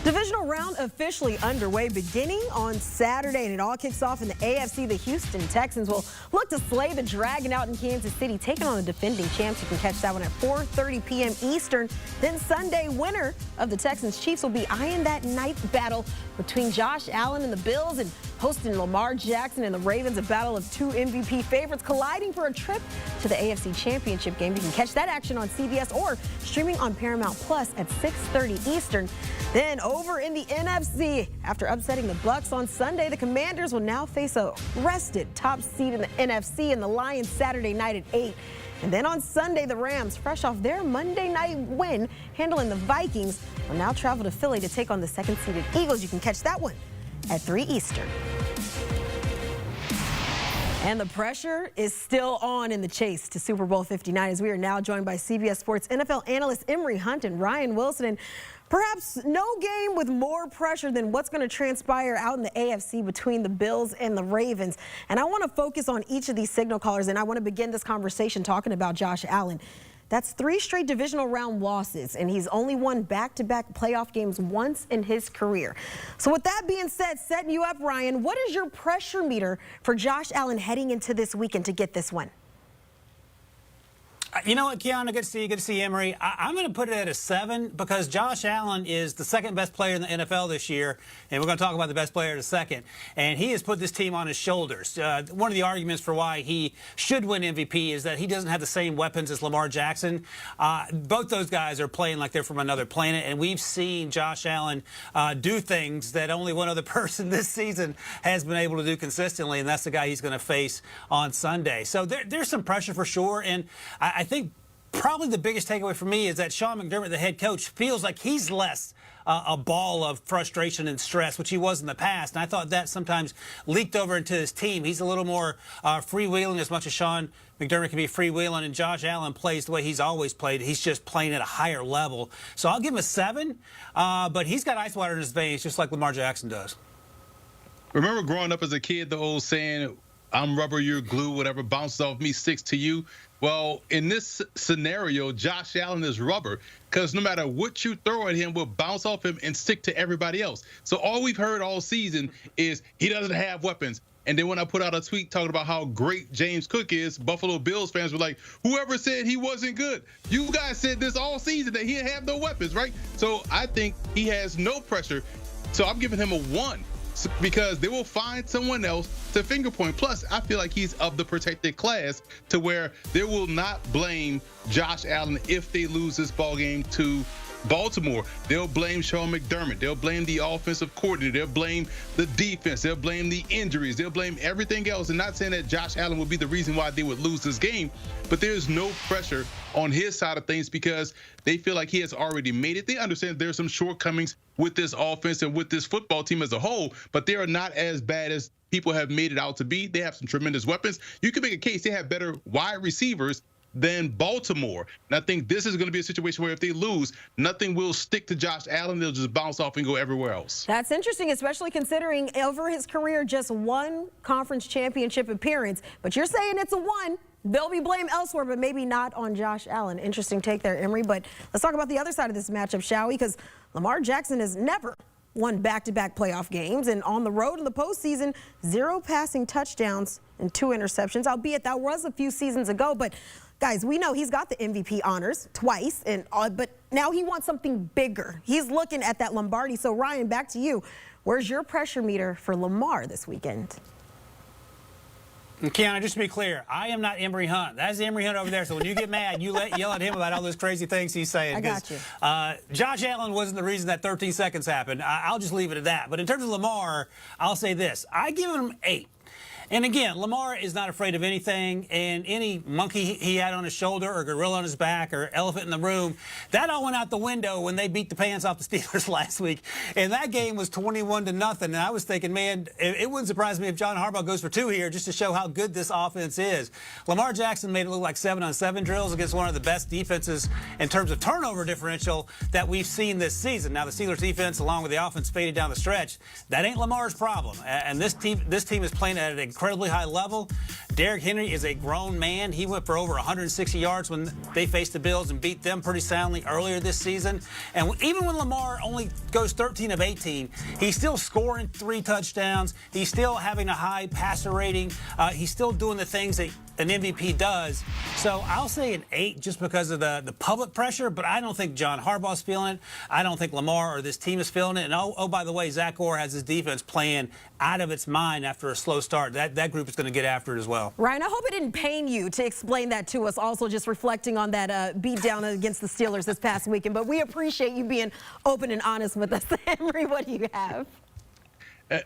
Divisional round officially underway beginning on Saturday, and it all kicks off in the AFC. The Houston Texans will look to slay the Dragon out in Kansas City, taking on the defending champs. You can catch that one at 4:30 p.m. Eastern. Then Sunday, winner of the Texans Chiefs will be eyeing that night battle between Josh Allen and the Bills, and hosting Lamar Jackson and the Ravens, a battle of two MVP favorites colliding for a trip to the AFC Championship game. You can catch that action on CBS or streaming on Paramount Plus at 6:30 Eastern. Then over in the NFC, after upsetting the Bucs on Sunday, the Commanders will now face a rested top seed in the NFC and the Lions Saturday night at 8. And then on Sunday, the Rams, fresh off their Monday night win, handling the Vikings, will now travel to Philly to take on the second-seeded Eagles. You can catch that one at 3 Eastern. And the pressure is still on in the chase to Super Bowl 59 as we are now joined by CBS Sports NFL analysts Emory Hunt and Ryan Wilson. And perhaps no game with more pressure than what's going to transpire out in the AFC between the Bills and the Ravens. And I want to focus on each of these signal callers, and I want to begin this conversation talking about Josh Allen. That's 3 straight divisional round losses, and he's only won back-to-back playoff games once in his career. So with that being said, setting you up, Ryan, what is your pressure meter for Josh Allen heading into this weekend to get this win? You know what, Kiana, good to see you. Good to see you, Emory. I'm going to put it at a 7 because Josh Allen is the second best player in the NFL this year, and we're going to talk about the best player in a second. And he has put this team on his shoulders. One of the arguments for why he should win MVP is that he doesn't have the same weapons as Lamar Jackson. Both those guys are playing like they're from another planet, and we've seen Josh Allen do things that only one other person this season has been able to do consistently, and that's the guy he's going to face on Sunday. So there's some pressure for sure, and I think probably the biggest takeaway for me is that Sean McDermott, the head coach, feels like he's less a ball of frustration and stress, which he was in the past. And I thought that sometimes leaked over into his team. He's a little more freewheeling, as much as Sean McDermott can be freewheeling, and Josh Allen plays the way he's always played. He's just playing at a higher level. So I'll give him a 7, but he's got ice water in his veins, just like Lamar Jackson does. Remember growing up as a kid, the old saying, I'm rubber, you're glue, whatever bounces off me sticks to you? Well, in this scenario, Josh Allen is rubber because no matter what you throw at him will bounce off him and stick to everybody else. So all we've heard all season is he doesn't have weapons. And then when I put out a tweet talking about how great James Cook is, Buffalo Bills fans were like, whoever said he wasn't good? You guys said this all season that he didn't have no weapons, right? So I think he has no pressure. So I'm giving him a 1. Because they will find someone else to finger point. Plus, I feel like he's of the protected class to where they will not blame Josh Allen if they lose this ball game to Baltimore. They'll blame Sean McDermott. They'll blame the offensive coordinator. They'll blame the defense. They'll blame the injuries. They'll blame everything else. And not saying that Josh Allen would be the reason why they would lose this game, but there's no pressure on his side of things because they feel like he has already made it. They understand there's some shortcomings with this offense and with this football team as a whole, but they are not as bad as people have made it out to be. They have some tremendous weapons. You can make a case they have better wide receivers than Baltimore. And I think this is going to be a situation where if they lose, nothing will stick to Josh Allen. They'll just bounce off and go everywhere else. That's interesting, especially considering over his career, just 1 conference championship appearance. But you're saying it's a 1. They'll be blamed elsewhere, but maybe not on Josh Allen. Interesting take there, Emory. But let's talk about the other side of this matchup, shall we? Because Lamar Jackson has never won back-to-back playoff games, and on the road in the postseason, 0 passing touchdowns and 2 interceptions, albeit that was a few seasons ago. But guys, we know he's got the MVP honors twice, but now he wants something bigger. He's looking at that Lombardi. So Ryan, back to you. Where's your pressure meter for Lamar this weekend? And Kiana, just to be clear, I am not Emory Hunt. That's Emory Hunt over there. So when you get mad, you yell at him about all those crazy things he's saying. I got you. Josh Allen wasn't the reason that 13 seconds happened. I'll just leave it at that. But in terms of Lamar, I'll say this. I give him 8. And again, Lamar is not afraid of anything, and any monkey he had on his shoulder or gorilla on his back or elephant in the room, that all went out the window when they beat the pants off the Steelers last week. And that game was 21-0. And I was thinking, man, it wouldn't surprise me if John Harbaugh goes for 2 here just to show how good this offense is. Lamar Jackson made it look like 7-on-7 drills against one of the best defenses in terms of turnover differential that we've seen this season. Now, the Steelers defense, along with the offense, faded down the stretch. That ain't Lamar's problem. And this team is playing at an incredibly high level. Derrick Henry is a grown man. He went for over 160 yards when they faced the Bills and beat them pretty soundly earlier this season. And even when Lamar only goes 13 of 18, he's still scoring 3 touchdowns. He's still having a high passer rating. He's still doing the things that an MVP does. So I'll say an 8 just because of the public pressure, but I don't think John Harbaugh's feeling it. I don't think Lamar or this team is feeling it. And oh by the way, Zach Orr has his defense playing out of its mind after a slow start. That group is going to get after it as well. Ryan, I hope it didn't pain you to explain that to us, also just reflecting on that beat down against the Steelers this past weekend. But we appreciate you being open and honest with us. Emory, what do you have?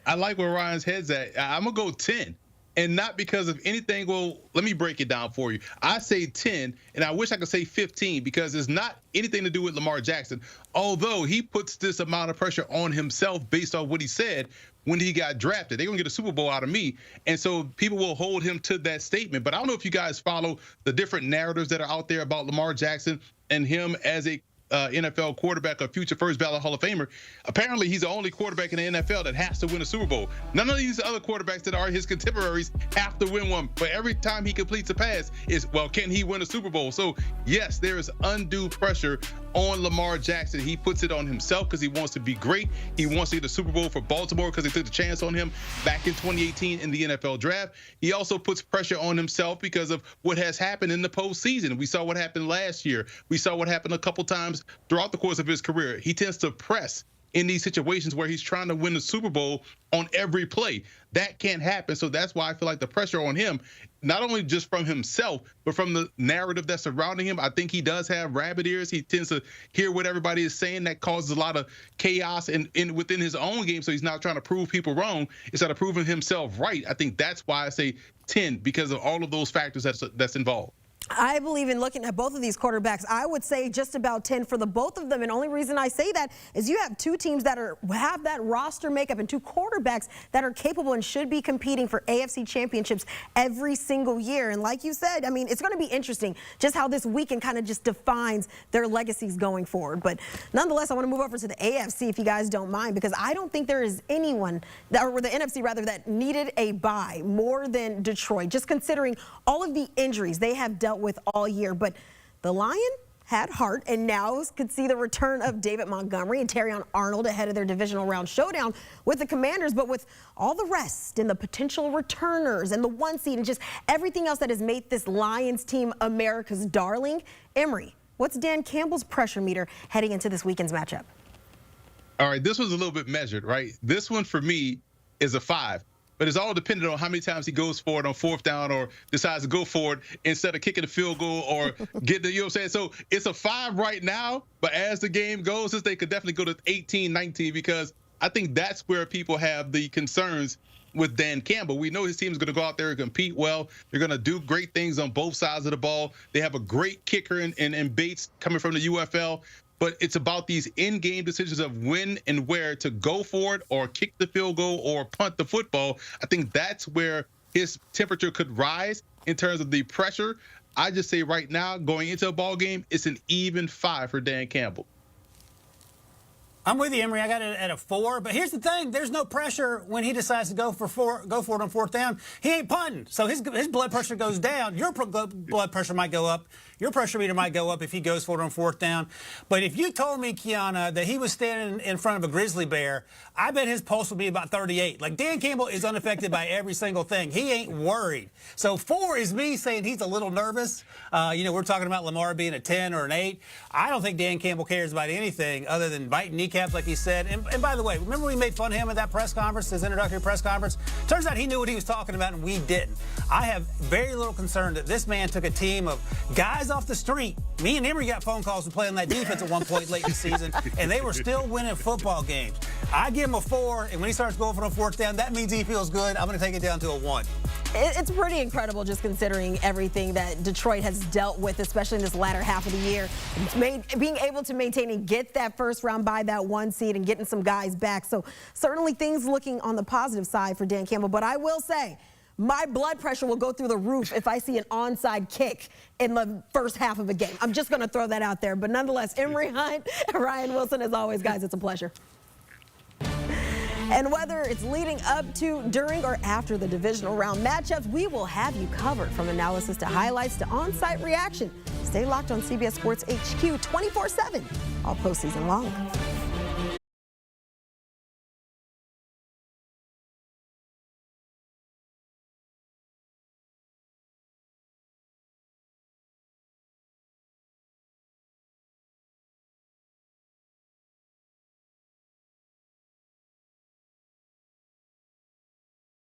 I like where Ryan's head's at. I'm going to go 10. And not because of anything. Well, let me break it down for you. I say 10, and I wish I could say 15 because it's not anything to do with Lamar Jackson, although he puts this amount of pressure on himself based on what he said when he got drafted. They're going to get a Super Bowl out of me, and so people will hold him to that statement. But I don't know if you guys follow the different narratives that are out there about Lamar Jackson and him as a NFL quarterback, a future first ballot Hall of Famer. Apparently, he's the only quarterback in the NFL that has to win a Super Bowl. None of these other quarterbacks that are his contemporaries have to win one. But every time he completes a pass, is, well, can he win a Super Bowl? So, yes, there is undue pressure on Lamar Jackson. He puts it on himself because he wants to be great. He wants to get the Super Bowl for Baltimore because they took the chance on him back in 2018 in the NFL draft. He also puts pressure on himself because of what has happened in the postseason. We saw what happened last year. We saw what happened a couple times throughout the course of his career. He tends to press in these situations where he's trying to win the Super Bowl on every play. That can't happen. So that's why I feel like the pressure on him, not only just from himself, but from the narrative that's surrounding him. I think he does have rabbit ears. He tends to hear what everybody is saying. That causes a lot of chaos within his own game. So he's not trying to prove people wrong. Instead of proving himself right. I think that's why I say 10, because of all of those factors that's involved. I believe in looking at both of these quarterbacks. I would say just about 10 for the both of them. And only reason I say that is you have 2 teams that have that roster makeup and 2 quarterbacks that are capable and should be competing for AFC championships every single year. And like you said, I mean, it's going to be interesting just how this weekend kind of just defines their legacies going forward. But nonetheless, I want to move over to the AFC if you guys don't mind, because I don't think there is anyone, or the NFC rather, that needed a bye more than Detroit, just considering all of the injuries they have dealt with all year. But the Lion had heart and now could see the return of David Montgomery and Terrion Arnold ahead of their divisional round showdown with the Commanders. But with all the rest and the potential returners and the 1 seed and just everything else that has made this Lions team America's darling, Emory, what's Dan Campbell's pressure meter heading into this weekend's matchup? All right, this was a little bit measured, right? This one for me is a 5. But it's all dependent on how many times he goes for it on 4th down or decides to go for it instead of kicking a field goal or get the, you know what I'm saying? So it's a 5 right now, but as the game goes, they could definitely go to 18, 19, because I think that's where people have the concerns with Dan Campbell. We know his team is going to go out there and compete well. They're going to do great things on both sides of the ball. They have a great kicker in Bates coming from the UFL. But it's about these in-game decisions of when and where to go for it or kick the field goal or punt the football. I think that's where his temperature could rise in terms of the pressure. I just say right now, going into a ball game, it's an even 5 for Dan Campbell. I'm with you, Emory. I got it at a 4. But here's the thing: there's no pressure when he decides to go for it on 4th down. He ain't punting, so his blood pressure goes down. Your blood pressure might go up. Your pressure meter might go up if he goes for it on 4th down. But if you told me, Kiana, that he was standing in front of a grizzly bear, I bet his pulse would be about 38. Like, Dan Campbell is unaffected by every single thing. He ain't worried. So 4 is me saying he's a little nervous. We're talking about Lamar being a 10 or an 8. I don't think Dan Campbell cares about anything other than biting kneecaps, like he said. And by the way, remember we made fun of him at that press conference, his introductory press conference? Turns out he knew what he was talking about, and we didn't. I have very little concern that this man took a team of guys off the street. Me and Emory got phone calls to play on that defense at one point late in the season, and they were still winning football games. I give him a 4, and when he starts going for a 4th down, that means he feels good. I'm going to take it down to a 1. It's pretty incredible just considering everything that Detroit has dealt with, especially in this latter half of the year. Being able to maintain and get that first round by that 1 seed and getting some guys back. So certainly things looking on the positive side for Dan Campbell. But I will say, my blood pressure will go through the roof if I see an onside kick in the first half of a game. I'm just going to throw that out there. But nonetheless, Emory Hunt and Ryan Wilson, as always, guys, it's a pleasure. And whether it's leading up to, during, or after the divisional round matchups, we will have you covered from analysis to highlights to on-site reaction. Stay locked on CBS Sports HQ 24/7 all postseason long.